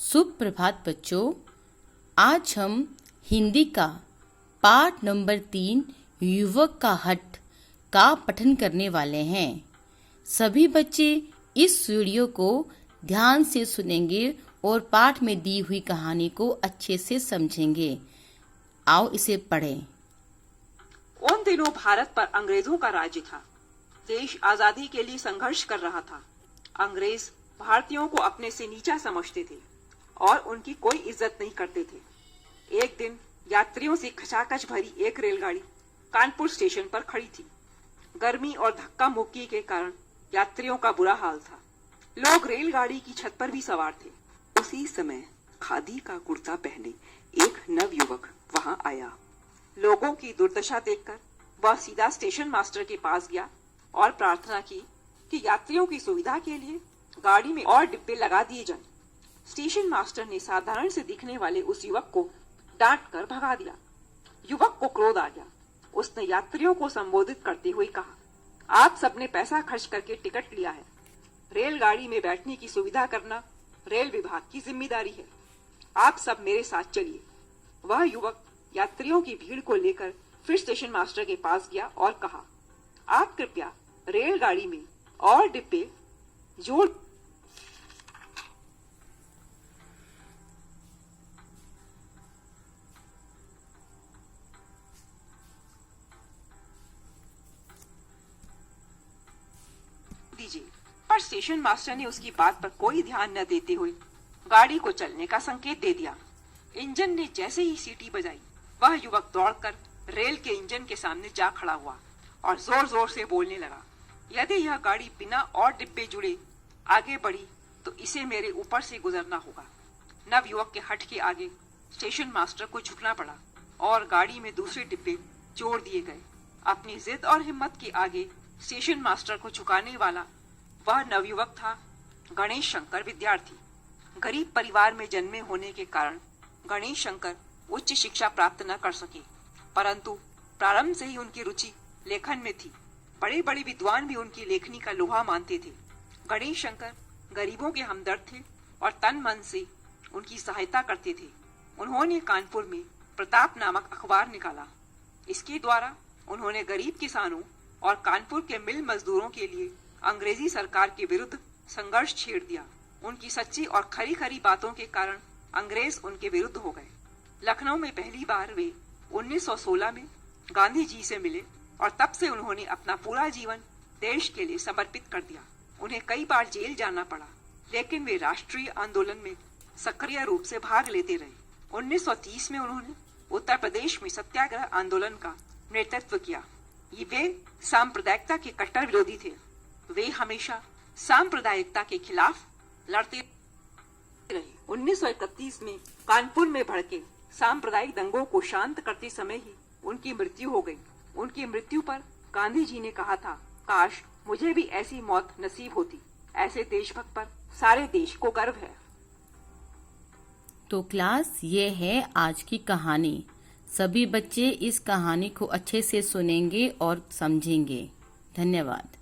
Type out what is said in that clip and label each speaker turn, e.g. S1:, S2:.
S1: सुप्रभात बच्चों, आज हम हिंदी का पाठ नंबर 3 युवक का हट का पठन करने वाले हैं। सभी बच्चे इस वीडियो को ध्यान से सुनेंगे और पाठ में दी हुई कहानी को अच्छे से समझेंगे। आओ इसे पढ़ें।
S2: उन दिनों भारत पर अंग्रेजों का राज्य था। देश आजादी के लिए संघर्ष कर रहा था। अंग्रेज भारतीयों को अपने से नीचा समझते थे और उनकी कोई इज्जत नहीं करते थे। एक दिन यात्रियों से खचाखच भरी एक रेलगाड़ी कानपुर स्टेशन पर खड़ी थी। गर्मी और धक्का मुक्की के कारण यात्रियों का बुरा हाल था। लोग रेलगाड़ी की छत पर भी सवार थे। उसी समय खादी का कुर्ता पहने एक नवयुवक वहां आया। लोगों की दुर्दशा देखकर वह सीधा स्टेशन मास्टर के पास गया और प्रार्थना की कि यात्रियों की सुविधा के लिए गाड़ी में और डिब्बे लगा दिए जाएं। स्टेशन मास्टर ने साधारण से दिखने वाले उस युवक को डांट कर भगा दिया। युवक को क्रोध आ गया। उसने यात्रियों को संबोधित करते हुए कहा, आप सबने पैसा खर्च करके टिकट लिया है। रेलगाड़ी में बैठने की सुविधा करना रेल विभाग की जिम्मेदारी है। आप सब मेरे साथ चलिए। वह युवक यात्रियों की भीड़ को लेकर फिर स्टेशन मास्टर के पास गया और कहा, आप कृपया रेलगाड़ी में और डिब्बे जोड़ दीजिए। पर स्टेशन मास्टर ने उसकी बात पर कोई ध्यान न देते हुए गाड़ी को चलने का संकेत दे दिया। इंजन ने जैसे ही सीटी बजाई, वह युवक दौड़कर रेल के इंजन के सामने जा खड़ा हुआ और जोर जोर से बोलने लगा, यदि यह गाड़ी बिना और डिब्बे जुड़े आगे बढ़ी तो इसे मेरे ऊपर से गुजरना होगा। नवयुवक के हठ के आगे स्टेशन मास्टर को झुकना पड़ा और गाड़ी में दूसरे डिब्बे जोड़ दिए गए। अपनी जिद और हिम्मत के आगे स्टेशन मास्टर को झुकाने वाला वह नवयुवक था गणेश शंकर विद्यार्थी। गरीब परिवार में जन्मे होने के कारण गणेश शंकर उच्च शिक्षा प्राप्त न कर सके, परंतु प्रारंभ से ही उनकी रुचि लेखन में थी। बड़े बड़े विद्वान भी उनकी लेखनी का लोहा मानते थे। गणेश शंकर गरीबों के हमदर्द थे और तन मन से उनकी सहायता करते थे। उन्होंने कानपुर में प्रताप नामक अखबार निकाला। इसके द्वारा उन्होंने गरीब किसानों और कानपुर के मिल मजदूरों के लिए अंग्रेजी सरकार के विरुद्ध संघर्ष छेड़ दिया। उनकी सच्ची और खरी खरी बातों के कारण अंग्रेज उनके विरुद्ध हो गए। लखनऊ में पहली बार वे 1916 में गांधी जी से मिले और तब से उन्होंने अपना पूरा जीवन देश के लिए समर्पित कर दिया। उन्हें कई बार जेल जाना पड़ा, लेकिन वे राष्ट्रीय आंदोलन में सक्रिय रूप से भाग लेते रहे। 1930 में उन्होंने उत्तर प्रदेश में सत्याग्रह आंदोलन का नेतृत्व किया। वे सांप्रदायिकता के कट्टर विरोधी थे। वे हमेशा सांप्रदायिकता के खिलाफ लड़ते रहे। 1931 में कानपुर में भड़के सांप्रदायिक दंगों को शांत करते समय ही उनकी मृत्यु हो गई। उनकी मृत्यु पर गांधी जी ने कहा था, काश मुझे भी ऐसी मौत नसीब होती। ऐसे देशभक्त पर सारे देश को गर्व है।
S1: तो क्लास, ये है आज की कहानी। सभी बच्चे इस कहानी को अच्छे से सुनेंगे और समझेंगे। धन्यवाद।